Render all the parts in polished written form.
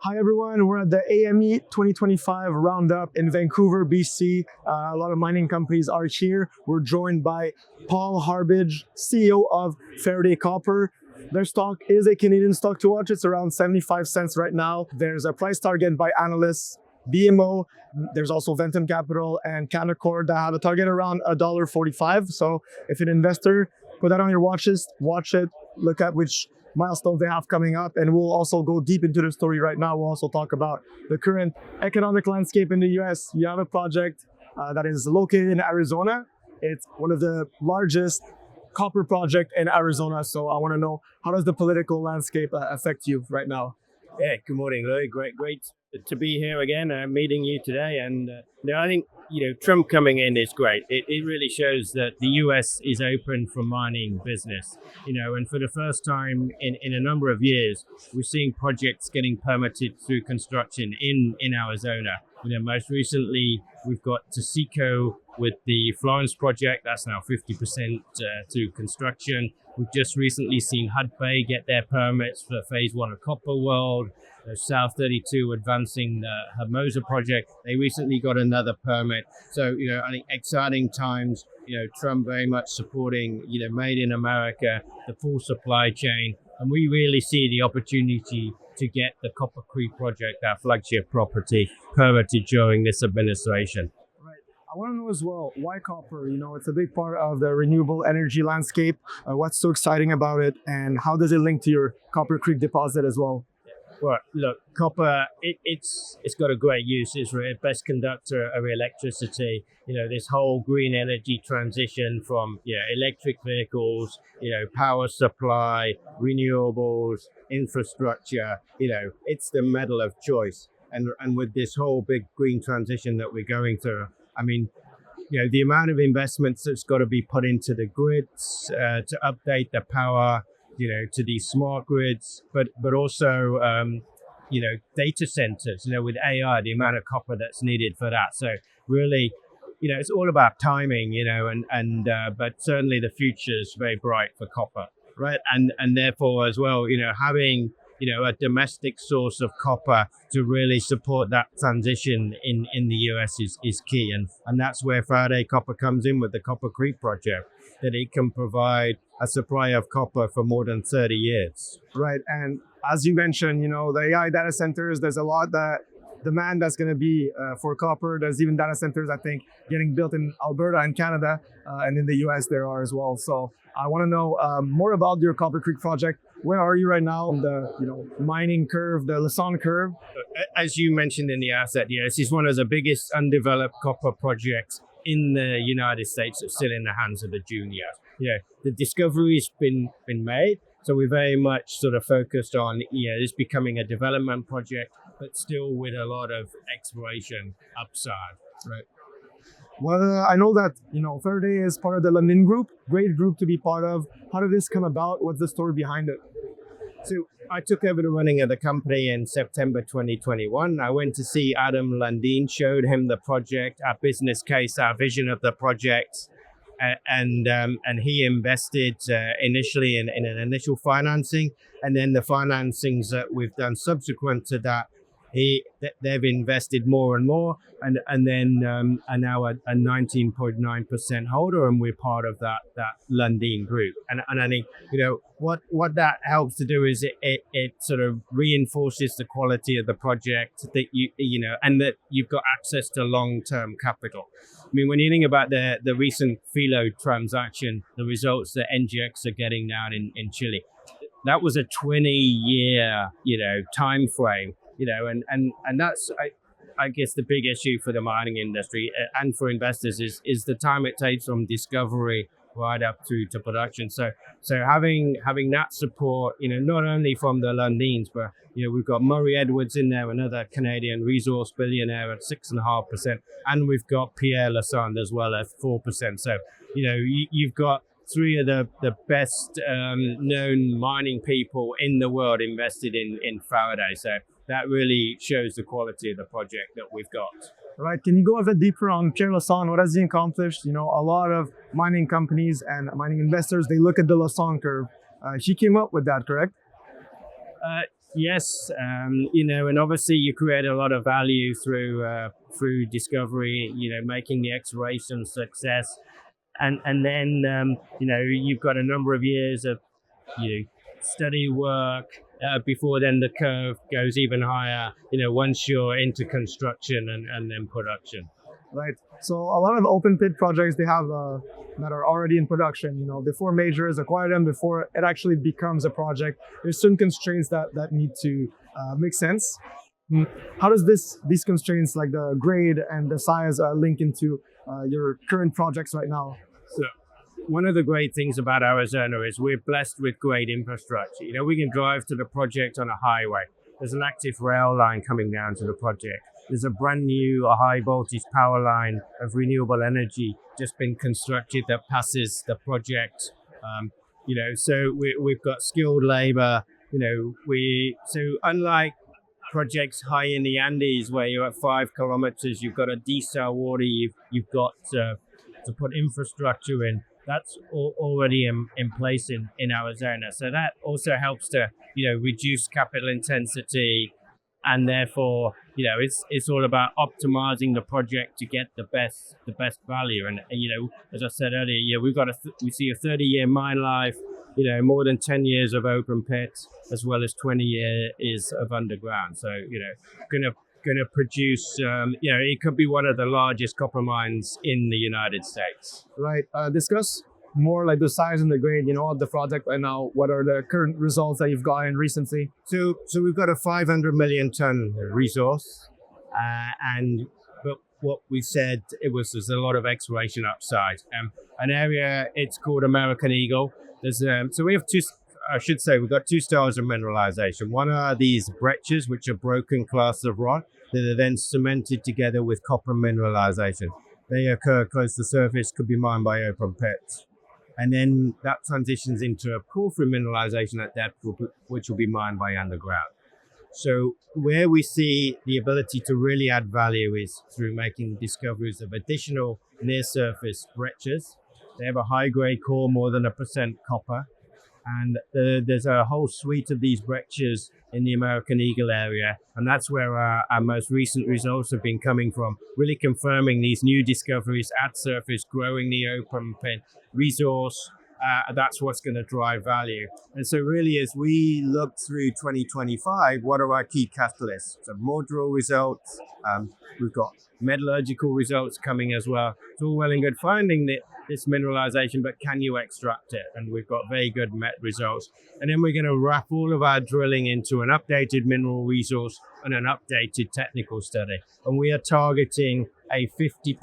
Hi everyone, we're at the AME 2025 Roundup in Vancouver, BC. A lot of mining companies are here. We're joined by Paul Harbidge, CEO of Faraday Copper. Their stock is a Canadian stock to watch. It's around 75 cents right now. There's a price target by analysts, BMO. There's also Ventum Capital and Canaccord that have a target around $1.45. So if you're an investor, put that on your watch list, watch it, look at which milestones they have coming up, and we'll also go deep into the story right now. We'll also talk about the current economic landscape in the US. You have a project that is located in Arizona. It's one of the largest copper project in Arizona. So I want to know, how does the political landscape affect you right now? Yeah, good morning, Louis. Great to be here again, meeting you today. And I think Trump coming in is great. It really shows that the US is open for mining business. And for the first time in a number of years, we're seeing projects getting permitted through construction in Arizona. Most recently we've got Taseko with the Florence project. That's now 50% through construction. We've just recently seen Hardbidge get their permits for phase 1 of Copper World. South 32 advancing the Hermosa project. They recently got another permit. So, I think exciting times. Trump very much supporting, made in America, the full supply chain. And we really see the opportunity to get the Copper Creek project, our flagship property, permitted during this administration. I want to know as well, why copper? It's a big part of the renewable energy landscape. What's so exciting about it, and how does it link to your Copper Creek deposit as well? Well, look, copper, it's got a great use. It's the best conductor of electricity. This whole green energy transition from electric vehicles, power supply, renewables, infrastructure. It's the metal of choice. And with this whole big green transition that we're going through, I mean, the amount of investments that's got to be put into the grids to update the power, to these smart grids, but also, data centers, with AI, the amount of copper that's needed for that. So really, it's all about timing, but certainly the future is very bright for copper, right? And therefore as well, having a domestic source of copper to really support that transition in the US is key. And that's where Faraday Copper comes in with the Copper Creek project, that it can provide a supply of copper for more than 30 years. Right. And as you mentioned, the AI data centers, there's a lot that demand that's going to be for copper. There's even data centers, I think, getting built in Alberta and Canada, and in the US there are as well. So I want to know more about your Copper Creek project. Where are you right now on the mining curve, the Lassonde curve? As you mentioned in the outset, this is one of the biggest undeveloped copper projects in the United States that's still in the hands of the juniors. The discovery's been made, so we're very much sort of focused on this becoming a development project, but still with a lot of exploration upside. Right. Well, I know that Faraday is part of the Lundin Group. Great group to be part of. How did this come about? What's the story behind it? So I took over the running of the company in September 2021. I went to see Adam Lundin, showed him the project, our business case, our vision of the project, and he invested initially in an initial financing, and then the financings that we've done subsequent to that, they've invested more and more, and then are now a 19.9% holder, and we're part of that Lundin Group. And I think what that helps to do is it sort of reinforces the quality of the project, that and that you've got access to long-term capital. I mean, when you think about the recent Filo transaction, the results that NGX are getting down in Chile, that was a 20-year time frame. And that's, I guess, the big issue for the mining industry and for investors is the time it takes from discovery right up through to production. So having that support, not only from the Lundins, but we've got Murray Edwards in there, another Canadian resource billionaire at 6.5%, and we've got Pierre Lassonde as well at 4%. So you've got three of the best known mining people in the world invested in Faraday. So that really shows the quality of the project that we've got. Right. Can you go a bit deeper on Pierre Lassonde? What has he accomplished? A lot of mining companies and mining investors, they look at the Lassonde curve. He came up with that, correct? Yes, and obviously you create a lot of value through discovery. Making the exploration success, and then you've got a number of years of study work before then the curve goes even higher. Once you're into construction and then production. Right. So a lot of open pit projects they have that are already in production. Before majors acquire them, before it actually becomes a project, there's certain constraints that need to make sense. How does these constraints, like the grade and the size, link into your current projects right now? So one of the great things about Arizona is we're blessed with great infrastructure. We can drive to the project on a highway. There's an active rail line coming down to the project. There's a brand new high voltage power line of renewable energy just been constructed that passes the project. So we've got skilled labor. So unlike projects high in the Andes where you're at 5 kilometers, you've got to desal water, you've got to put infrastructure in. That's already in place in Arizona. So that also helps to, reduce capital intensity, and therefore, it's all about optimizing the project to get the best value. And as I said earlier, we see a 30-year mine life, more than 10 years of open pit, as well as 20 years of underground. So, gonna produce, it could be one of the largest copper mines in the United States. Right. Discuss more like the size and the grade, of the project right now. What are the current results that you've gotten recently? So we've got a 500 million ton resource, but what we said there's a lot of exploration upside. An area, it's called American Eagle. There's so we have two. I should say we've got two styles of mineralization. One are these breccias, which are broken classes of rock that are then cemented together with copper mineralization. They occur close to the surface, could be mined by open pits. And then that transitions into a porphyry mineralization at depth, which will be mined by underground. So where we see the ability to really add value is through making discoveries of additional near-surface breccias. They have a high-grade core, more than 1% copper. And there's a whole suite of these breccias in the American Eagle area. And that's where our most recent results have been coming from, really confirming these new discoveries at surface, growing the open pit resource. That's what's going to drive value. And so really, as we look through 2025, what are our key catalysts? So more drill results. We've got metallurgical results coming as well. It's all well and good finding this mineralization, but can you extract it? And we've got very good met results. And then we're going to wrap all of our drilling into an updated mineral resource and an updated technical study. And we are targeting a 50%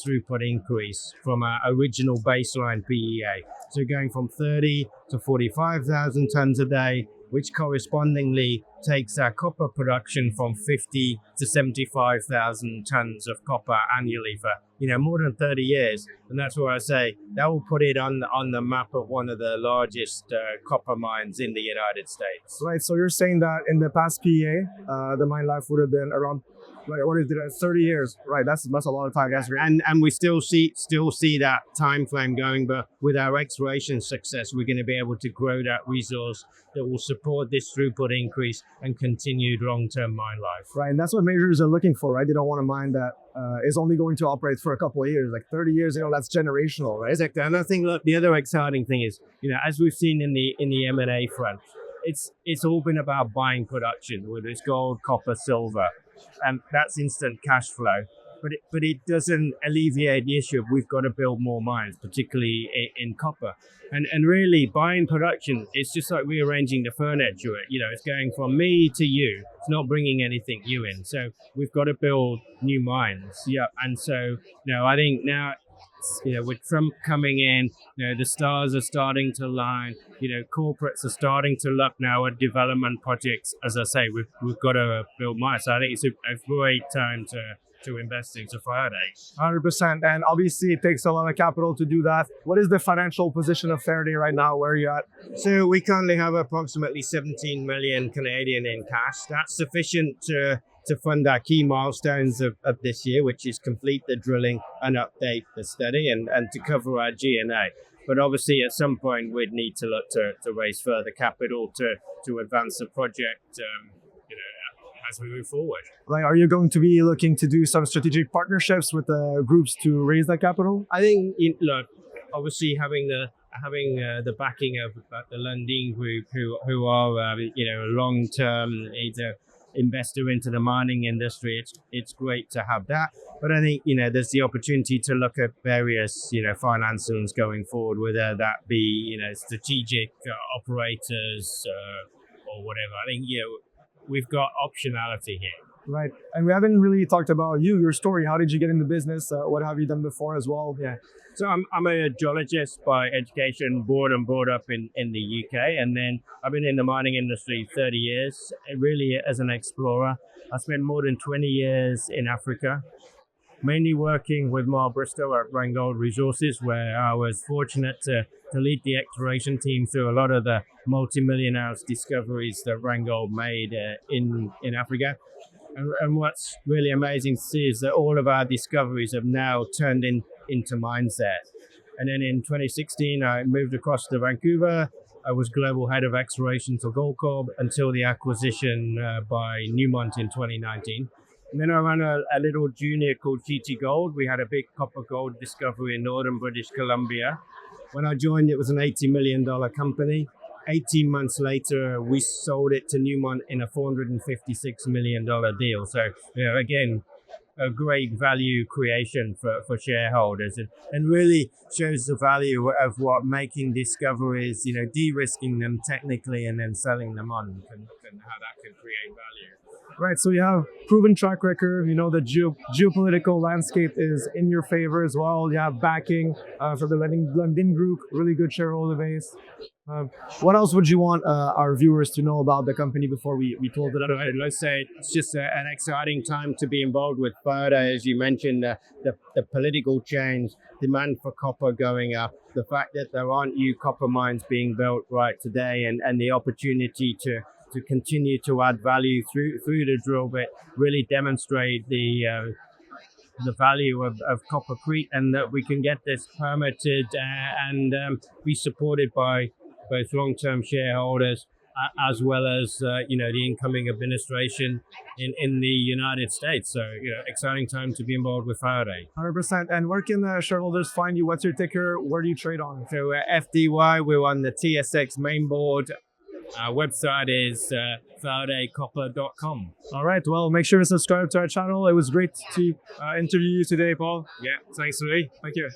throughput increase from our original baseline PEA. So going from 30 to 45,000 tons a day, which correspondingly takes our copper production from 50 to 75,000 tons of copper annually for more than 30 years. And that's why I say that will put it on the map of one of the largest copper mines in the United States. Right. So you're saying that in the past PEA, the mine life would have been around, like, what is it, 30 years? Right. That's a lot of time. That's and we still see that time frame going, but with our exploration success, we're going to be able to grow that resource that will support this throughput increase and continued long-term mine life. Right. And that's what majors are looking for, right? They don't want a mine that is only going to operate for a couple of years, like 30 years. That's generational, right? Exactly. And I think, look, the other exciting thing is, as we've seen in the M&A front, it's all been about buying production, whether it's gold, copper, silver, and that's instant cash flow. But it doesn't alleviate the issue of we've got to build more mines, particularly in copper. And really, buying production, it's just like rearranging the furniture. It's going from me to you. It's not bringing anything new in. So we've got to build new mines. Yeah. And so, I think now, with Trump coming in, the stars are starting to line. Corporates are starting to look now at development projects. As I say, we've got to build mines. So I think it's a great time to invest into Faraday. 100%. And obviously it takes a lot of capital to do that. What is the financial position of Faraday right now? Where are you at? So we currently have approximately 17 million Canadian in cash. That's sufficient to fund our key milestones of this year, which is complete the drilling and update the study and to cover our G&A. But obviously, at some point, we'd need to look to raise further capital to advance the project, as we move forward. Like, are you going to be looking to do some strategic partnerships with groups to raise that capital? I think, look, obviously having the backing of the Lundin Group, who are a long-term investor into the mining industry, it's great to have that. But I think there's the opportunity to look at various financings going forward, whether that be strategic operators or whatever. I think we've got optionality here. Right. And we haven't really talked about your story. How did you get in the business? What have you done before as well? Yeah. So I'm a geologist by education, born and brought up in the UK. And then I've been in the mining industry 30 years, really as an explorer. I spent more than 20 years in Africa, mainly working with Mark Bristow at Rheingold Resources, where I was fortunate to lead the exploration team through a lot of the multi-million ounce discoveries that Rheingold made in Africa. And what's really amazing to see is that all of our discoveries have now turned into mindset. And then in 2016, I moved across to Vancouver. I was global head of exploration for Goldcorp until the acquisition by Newmont in 2019. And then I ran a little junior called GT Gold. We had a big copper gold discovery in northern British Columbia. When I joined, it was an $80 million company. 18 months later, we sold it to Newmont in a $456 million deal. So, again, a great value creation for shareholders, and really shows the value of what making discoveries, de-risking them technically and then selling them on, and how that can create value. Right, so you have proven track record. The geopolitical landscape is in your favor as well. You have backing from the Lundin Group, really good shareholder base. What else would you want our viewers to know about the company before we told it up? Let's say it's just an exciting time to be involved with Faraday. As you mentioned, the political change, demand for copper going up, the fact that there aren't new copper mines being built right today, and the opportunity to continue to add value through the drill bit really demonstrate the value of Copper Creek, and that we can get this permitted and be supported by both long-term shareholders as well as the incoming administration in the United States. So exciting time to be involved with Faraday. 100%. And where can shareholders find you? What's your ticker? Where do you trade on? So FDY, we're on the TSX main board. Our website is faradaycopper.com. All right. Well, make sure to subscribe to our channel. It was great to interview you today, Paul. Yeah. Thanks, Louis. Thank you.